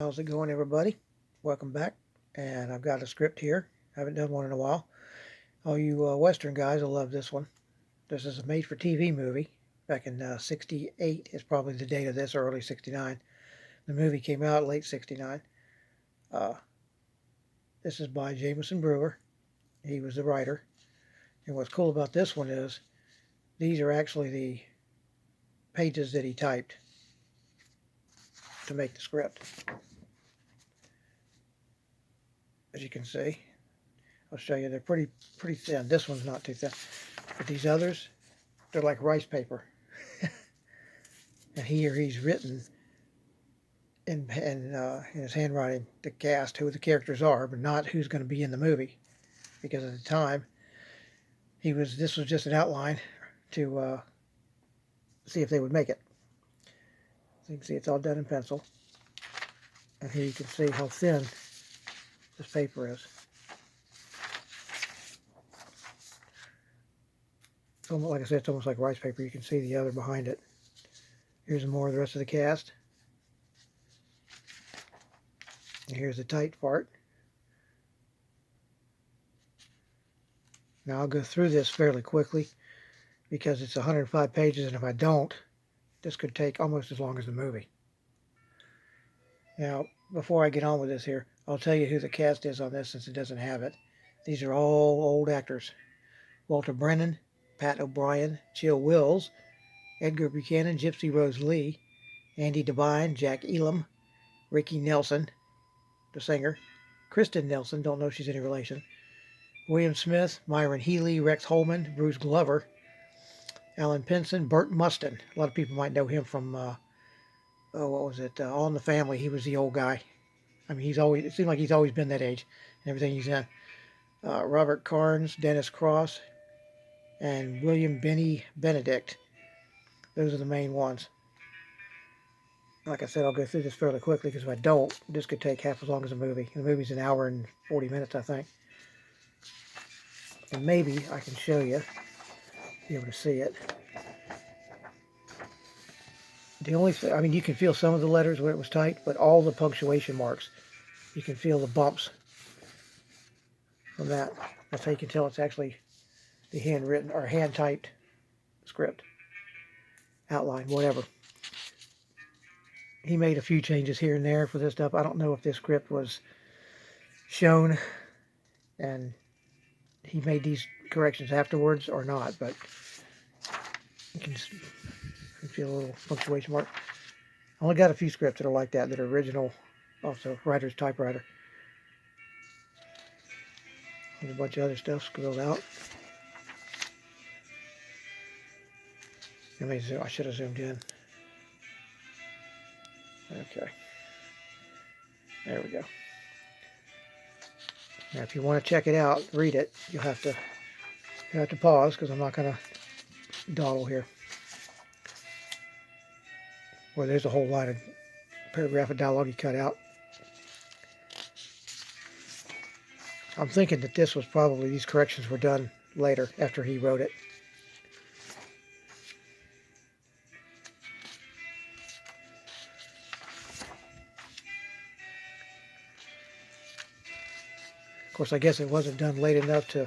How's it going, everybody? Welcome back. And I've got a script here. Haven't done one in a while. All you Western guys will love this one. This is a made-for-TV movie. Back in '68 is probably the date of this, or early '69. The movie came out late '69. Uh, this is by Jameson Brewer. He was the writer. And what's cool about this one is these are actually the pages that he typed to make the script. As you can see, I'll show you. They're pretty thin. This one's not too thin, but these others, they're like rice paper. And here he's written in his handwriting the cast, who the characters are, but not who's going to be in the movie. Because at the time, this was just an outline to see if they would make it. So you can see it's all done in pencil. And here you can see how thin this paper is. It's almost, like I said, it's almost like rice paper. You can see the other behind it. Here's more of the rest of the cast. And here's the tight part. Now I'll go through this fairly quickly because it's 105 pages, and if I don't, this could take almost as long as the movie. Now, before I get on with this here, I'll tell you who the cast is on this since it doesn't have it. These are all old actors. Walter Brennan, Pat O'Brien, Chill Wills, Edgar Buchanan, Gypsy Rose Lee, Andy Devine, Jack Elam, Ricky Nelson, the singer, Kristen Nelson, don't know if she's any relation, William Smith, Myron Healy, Rex Holman, Bruce Glover, Alan Pinson, Burt Mustin. A lot of people might know him from, what was it, All in the Family. He was the old guy. I mean, it seemed like he's always been that age and everything he's in. Robert Carnes, Dennis Cross, and William Benny Benedict. Those are the main ones. Like I said, I'll go through this fairly quickly because if I don't, this could take half as long as a movie. The movie's an hour and 40 minutes, I think. And maybe I can show you, be able to see it. The only thing, I mean, you can feel some of the letters when it was typed, but all the punctuation marks, you can feel the bumps from that. That's how you can tell it's actually the handwritten or hand-typed script, outline, whatever. He made a few changes here and there for this stuff. I don't know if this script was shown and he made these corrections afterwards or not, but you can feel a little punctuation mark. I only got a few scripts that are like that are original, also writer's typewriter. There's a bunch of other stuff scribbled out. I should have zoomed in. Okay. There we go. Now, if you want to check it out, read it, you'll have to pause because I'm not going to dawdle here. Well, there's a whole line of paragraph of dialogue he cut out. I'm thinking that these corrections were done later after he wrote it. Of course, I guess it wasn't done late enough to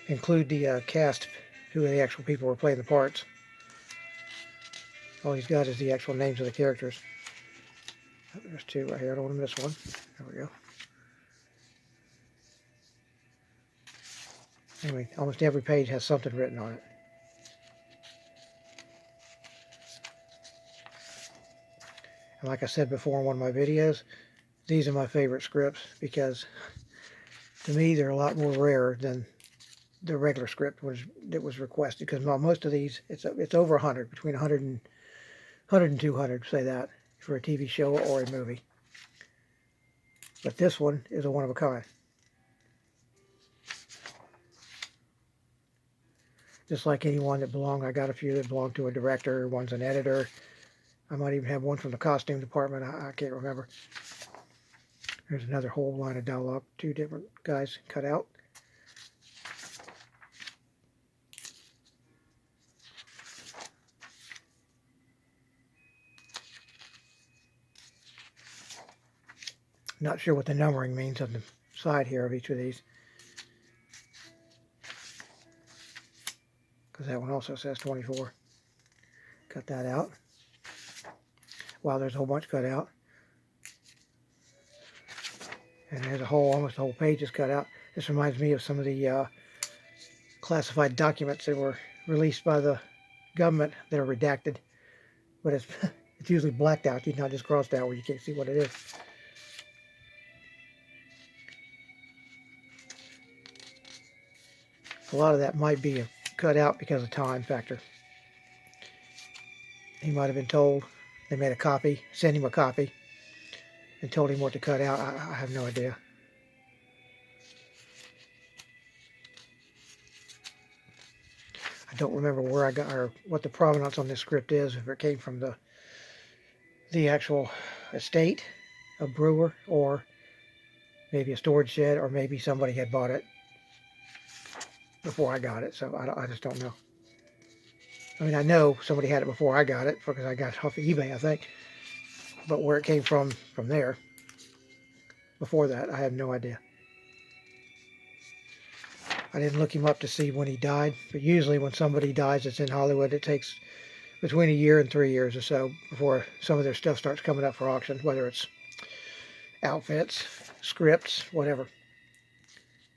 include the cast, who the actual people were playing the parts. All he's got is the actual names of the characters. There's two right here. I don't want to miss one. There we go. Anyway, almost every page has something written on it. And like I said before in one of my videos, these are my favorite scripts because to me they're a lot more rare than the regular script that was requested, because most of these it's over 100, between 100 and 200, say that, for a TV show or a movie. But this one is a one of a kind. Just like anyone that I got a few that belong to a director, one's an editor. I might even have one from the costume department. I can't remember. There's another whole line of dialogue, two different guys cut out. Not sure what the numbering means on the side here of each of these, because that one also says 24. Cut that out. Wow, there's a whole bunch cut out. And there's almost a whole page is cut out. This reminds me of some of the classified documents that were released by the government that are redacted. But it's, it's usually blacked out. It's not just crossed out where you can't see what it is. A lot of that might be cut out because of time factor. He might have been told, they made a copy, sent him a copy, and told him what to cut out. I have no idea. I don't remember where I got, or what the provenance on this script is, if it came from the actual estate of Brewer, or maybe a storage shed, or maybe somebody had bought it before I got it. So I just don't know. I mean, I know somebody had it before I got it, because I got it off of eBay, I think. But where it came from there, before that, I have no idea. I didn't look him up to see when he died, but usually when somebody dies that's in Hollywood, it takes between a year and 3 years or so before some of their stuff starts coming up for auction, whether it's outfits, scripts, whatever.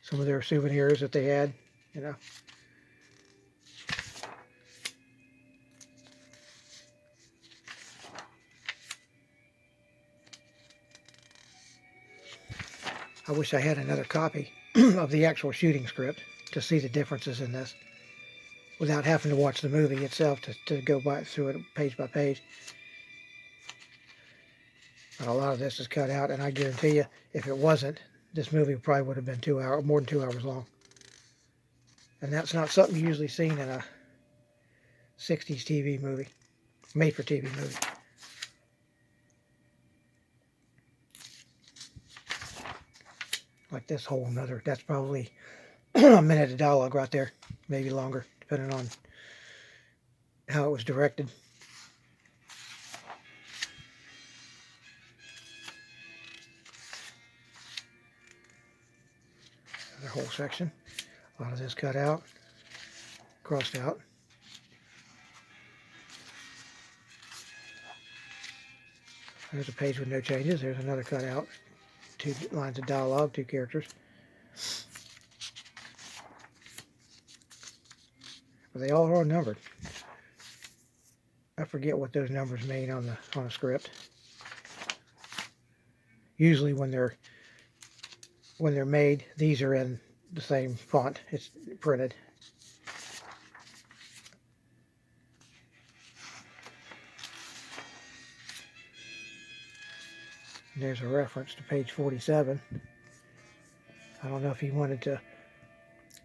Some of their souvenirs that they had, you know. I wish I had another copy of the actual shooting script to see the differences in this without having to watch the movie itself to go through it page by page. But a lot of this is cut out, and I guarantee you, if it wasn't, this movie probably would have been more than 2 hours long. And that's not something you usually seen in a 60s TV movie, made-for-TV movie. Like this whole another, that's probably a minute of dialogue right there, maybe longer, depending on how it was directed. Another whole section. A lot of this cut out, crossed out. There's a page with no changes. There's another cut out. 2 lines of dialogue, 2 characters. But they all are numbered. I forget what those numbers mean on a script. Usually when they're made, these are in the same font it's printed. And there's a reference to page 47. I don't know if he wanted to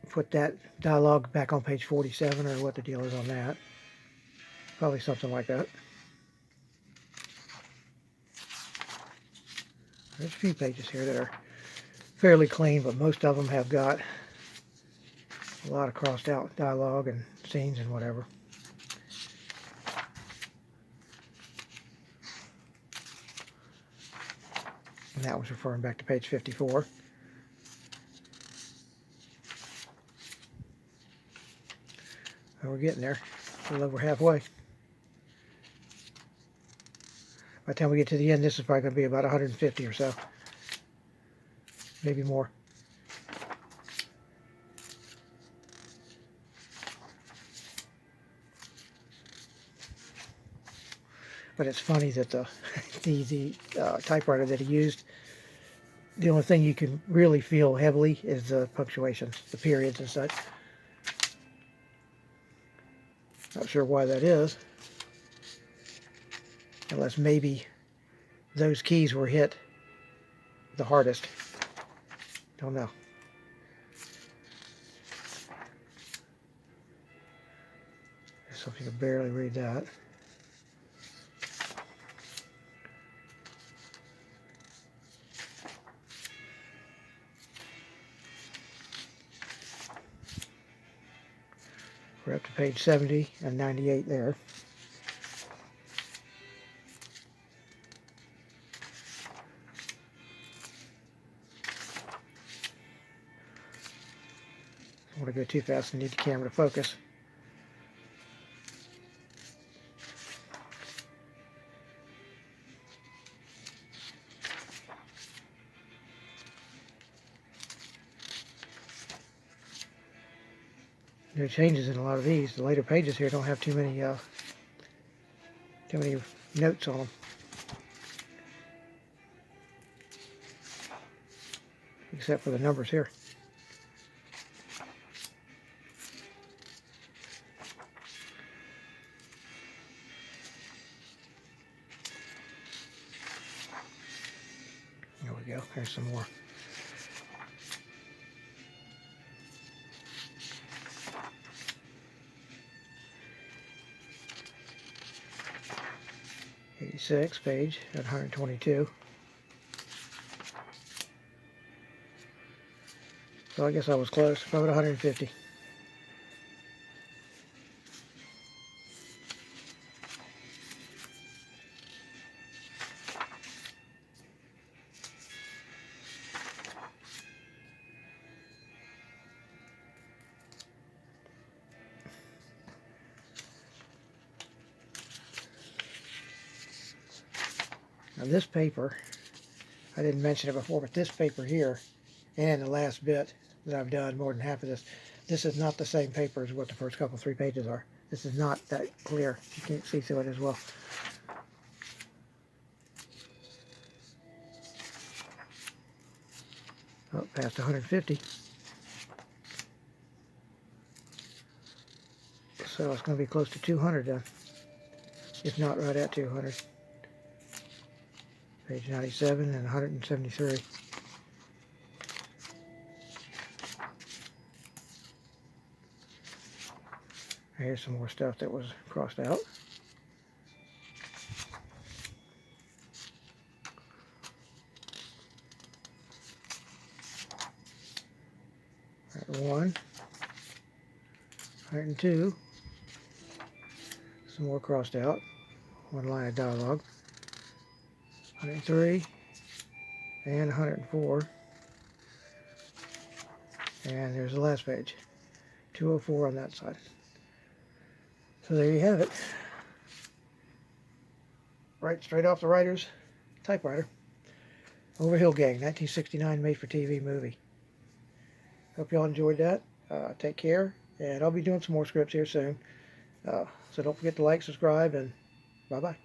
put that dialogue back on page 47 or what the deal is on that. Probably something like that. There's a few pages here that are fairly clean, but most of them have got a lot of crossed out dialogue and scenes and whatever. And that was referring back to page 54. Well, we're getting there. A little over halfway. By the time we get to the end, this is probably going to be about 150 or so. Maybe more. But it's funny that the typewriter that he used, the only thing you can really feel heavily is the punctuations, the periods and such. Not sure why that is. Unless maybe those keys were hit the hardest. Don't know. So you can barely read that. We're up to page 70 and 98 there. don't want to go too fast. I need the camera to focus. No changes in a lot of these. The later pages here don't have too many notes on them, except for the numbers here. There we go. There's some more. '86 page at 122. So I guess I was close. About 150. Now this paper, I didn't mention it before, but this paper here, and the last bit that I've done, more than half of this is not the same paper as what the first couple, 3 pages are. This is not that clear. You can't see through it as well. Oh, past 150. So it's going to be close to 200 then, if not right at 200. Page 97 and 173. Here's some more stuff that was crossed out. Right, 102. Some more crossed out. One line of dialogue. 103 and 104. And there's the last page. 204 on that side. So there you have it. Right straight off the writer's typewriter. Overhill Gang, 1969 made-for-TV movie. Hope y'all enjoyed that. Take care, and I'll be doing some more scripts here soon. So don't forget to like, subscribe, and bye-bye.